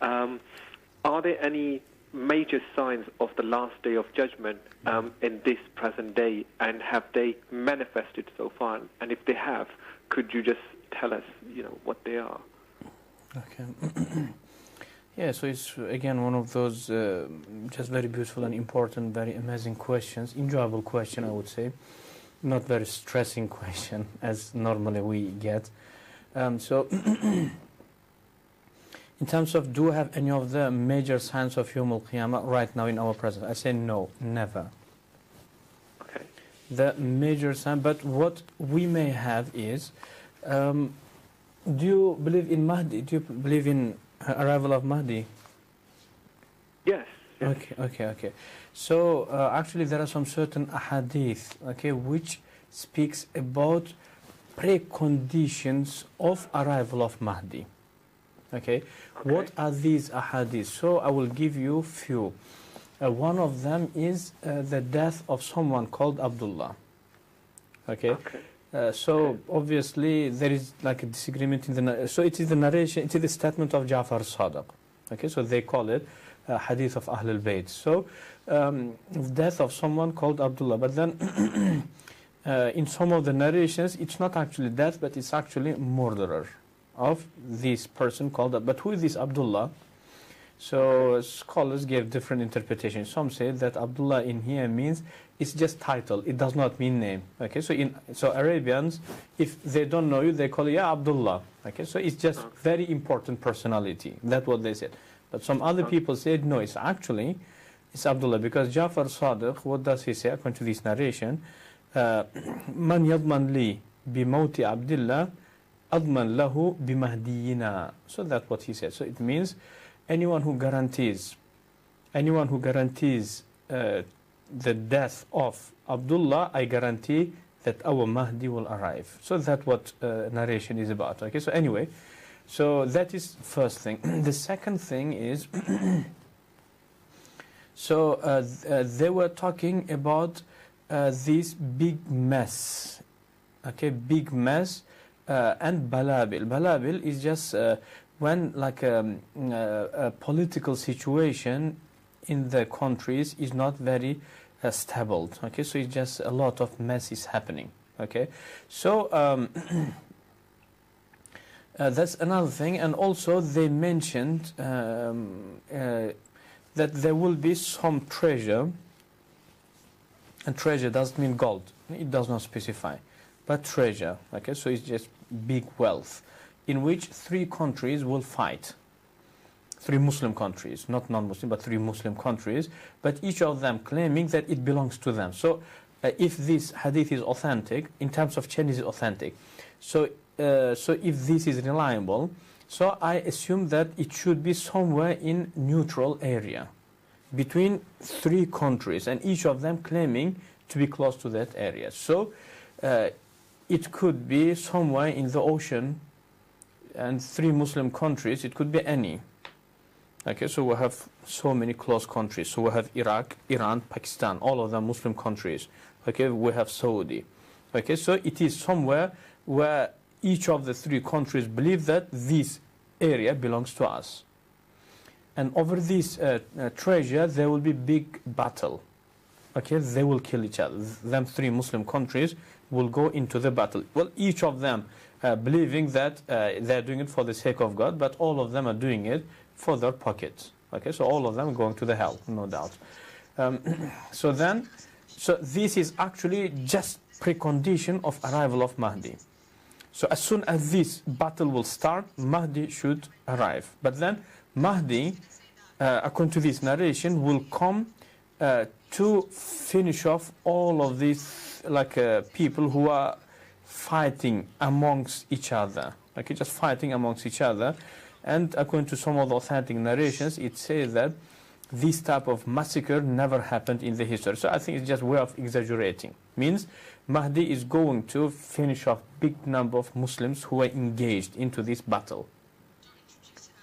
Are there any major signs of the last day of judgment in this present day, and have they manifested so far? And if they have, could you just tell us, what they are? Okay. Yeah, so it's again one of those just very beautiful and important, very amazing questions, enjoyable question, I would say, not very stressing question as normally we get. So in terms of, do we have any of the major signs of Yawm al-Qiyamah right now in our presence? I say no, never. Okay. The major sign, but what we may have is, do you believe in Mahdi? Do you believe in arrival of Mahdi? Yes. Okay. So actually there are some certain ahadith, okay, which speaks about preconditions of arrival of Mahdi. Okay, what are these ahadith? So I will give you few. One of them is the death of someone called Abdullah. Okay. So obviously there is like a disagreement in the so it is the narration, it is the statement of Ja'far Sadiq. Okay, so they call it hadith of Ahl al-Bayt. So death of someone called Abdullah, but then in some of the narrations it's not actually death, but it's actually murderer of this person called, but who is this Abdullah? So scholars gave different interpretations. Some say that Abdullah in here means it's just title, it does not mean name. Okay, so Arabians, if they don't know you, they call you Abdullah. Okay, so it's just very important personality. That's what they said. But some other people said no, it's Abdullah, because Ja'far Sadiq, what does he say according to this narration? Man yadman li bimawti Abdullah adman lahu bimahdiyina. So that's what he said. So it means anyone who guarantees the death of Abdullah, I guarantee that our Mahdi will arrive. So that's what narration is about. Okay, so anyway, so that is first thing. The second thing is, so they were talking about this big mess. Okay, big mess and balabil. Balabil is just when like a political situation in the countries is not very stable. Okay, so it's just a lot of mess is happening. Okay, so that's another thing. And also they mentioned that there will be some treasure, and treasure doesn't mean gold, it does not specify, but treasure. Okay, so it's just big wealth in which 3 countries will fight. 3 Muslim countries, not non-Muslim, but 3 Muslim countries, but each of them claiming that it belongs to them. So if this hadith is authentic, in terms of chain is authentic, so if this is reliable, so I assume that it should be somewhere in neutral area between 3 countries, and each of them claiming to be close to that area. So it could be somewhere in the ocean, and 3 Muslim countries, it could be any. Okay, so we have so many close countries. So we have Iraq, Iran, Pakistan, all of them Muslim countries. Okay, we have Saudi. Okay, so it is somewhere where each of the 3 countries believe that this area belongs to us. And over this treasure, there will be big battle. Okay, they will kill each other. Them 3 Muslim countries will go into the battle. Well, each of them believing that they're doing it for the sake of God, but all of them are doing it for their pockets. Okay, so all of them are going to the hell, no doubt. So this is actually just precondition of arrival of Mahdi. So as soon as this battle will start, Mahdi should arrive. But then Mahdi, according to this narration, will come to finish off all of these people who are fighting amongst each other. Okay, just fighting amongst each other. And according to some of the authentic narrations, it says that this type of massacre never happened in the history. So I think it's just a way of exaggerating. Means Mahdi is going to finish off big number of Muslims who are engaged into this battle.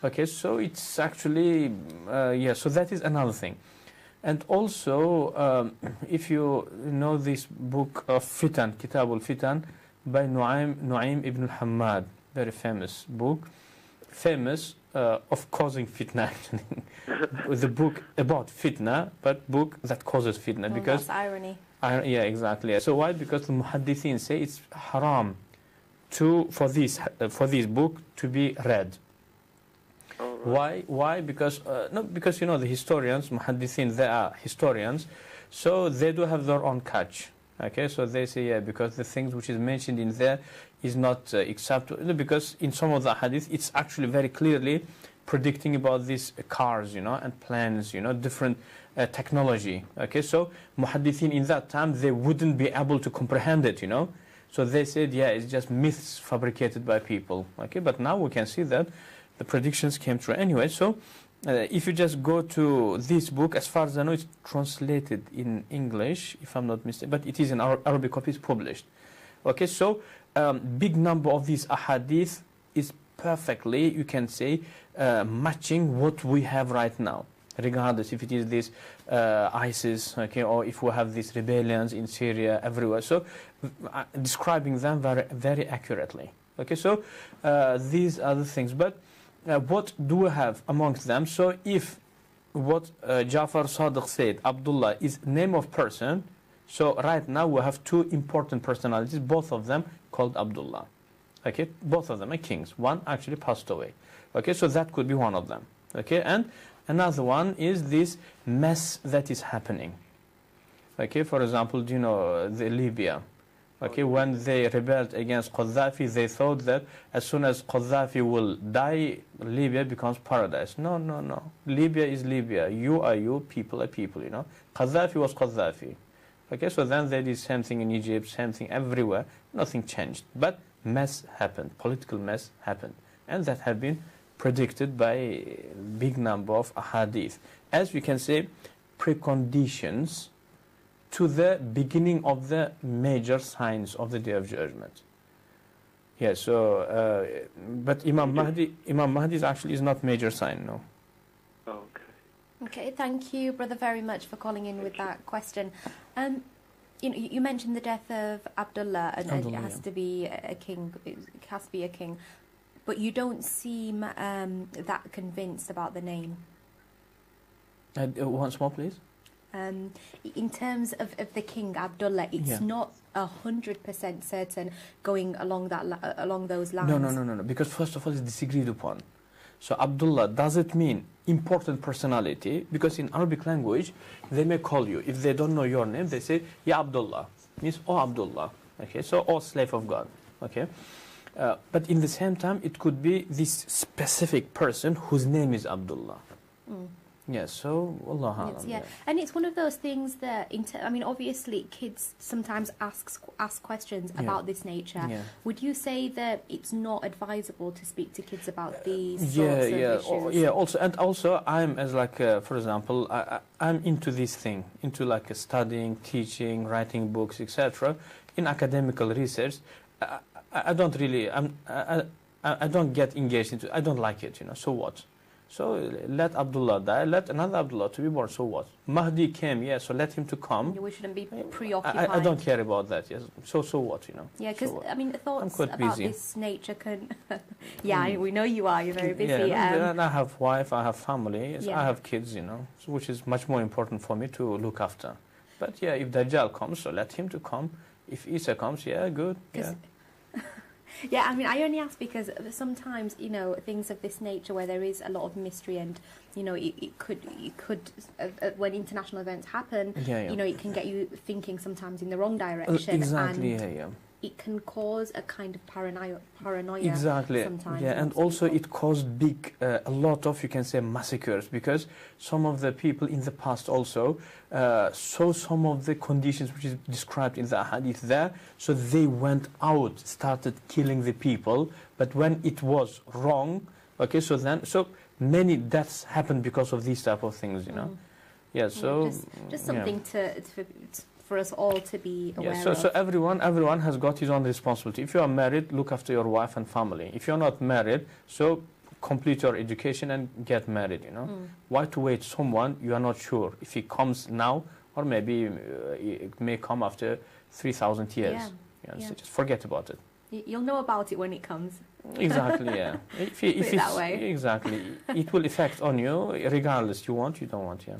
Okay, so it's actually, so that is another thing. And also, if you know this book of Fitan, Kitab al-Fitan, by Nu'aym ibn al-Hammad, very famous book. famous of causing fitna, actually. The book about fitna, but book that causes fitna. Oh, because that's irony. Yeah, exactly. So why? Because the muhaddithin say it's haram for this book to be read. Oh, right. Why? Because because the historians, muhaddithin, they are historians, so they do have their own catch. Okay, so they say because the things which is mentioned in there is not acceptable, because in some of the hadith it's actually very clearly predicting about these cars, and planes, different technology. Okay, so muhaddithin in that time, they wouldn't be able to comprehend it, so they said it's just myths fabricated by people. Okay, but now we can see that the predictions came true anyway. So if you just go to this book, as far as I know, it's translated in English, if I'm not mistaken, but it is in Arabic copies published. Okay, so big number of these ahadith is perfectly, you can say, matching what we have right now, regardless if it is this ISIS, okay, or if we have these rebellions in Syria, everywhere. So describing them very, very accurately. Okay, so these are the things. But what do we have amongst them? So if what Jafar Sadiq said, Abdullah, is name of person, so right now we have two important personalities, both of them called Abdullah. Okay, both of them are kings. One actually passed away. Okay, so that could be one of them. Okay, and another one is this mess that is happening. Okay, for example, the Libya. Okay, when they rebelled against Gaddafi, they thought that as soon as Gaddafi will die, Libya becomes paradise. No. Libya is Libya. You are you, people are people, Gaddafi was Gaddafi. Okay, so then they did same thing in Egypt, same thing everywhere. Nothing changed. But mess happened, political mess happened. And that had been predicted by a big number of ahadith. As we can say, preconditions to the beginning of the major signs of the Day of Judgment. Yeah, so, but Imam Mahdi actually is not major sign, no. Okay. Okay, thank you, brother, very much for calling in with that question. You mentioned the death of Abdullah, and it has to be a king. It has to be a king, but you don't seem that convinced about the name. Once more, please. In terms of the king Abdullah, it's not 100% certain going along those lines. No. Because first of all, it's disagreed upon. So Abdullah, does it mean important personality? Because in Arabic language, they may call you. If they don't know your name, they say, Ya Abdullah. Means, oh Abdullah. Okay, so, oh slave of God. Okay. But in the same time, it could be this specific person whose name is Abdullah. Yes, so Allah Alam. Yeah, and it's one of those things that, obviously kids sometimes ask questions about this nature. Yeah. Would you say that it's not advisable to speak to kids about these sorts of issues? Also, I'm as for example, I'm into this thing, into studying, teaching, writing books, etc. In academical research, I don't really, I don't get engaged into. I don't like it, So what? So let Abdullah die, let another Abdullah to be born, so what? Mahdi came, so let him to come. We shouldn't be preoccupied. I don't care about that, yes. So what, Yeah, because, thoughts about this nature can... we know you are, you're very busy. Yeah, and I have wife, I have family, I have kids, which is much more important for me to look after. But if Dajjal comes, so let him to come. If Isa comes, good, Yeah, I only ask because sometimes, things of this nature where there is a lot of mystery and, it could when international events happen, it can get you thinking sometimes in the wrong direction. Exactly, and it can cause a kind of paranoia exactly. Sometimes. Yeah, and also it caused a lot of, you can say, massacres, because some of the people in the past also saw some of the conditions which is described in the hadith there, so they went out, started killing the people, but when it was wrong, so many deaths happened because of these type of things, Yeah, so... just something for us all to be aware of. So everyone has got his own responsibility. If you are married, look after your wife and family. If you're not married, so complete your education and get married, Why to wait someone you are not sure if he comes now, or maybe it may come after 3,000 years. So just forget about it. You'll know about it when it comes. Exactly, yeah. If Put it that it's, way. exactly, it will affect on you regardless you want, you don't want, yeah.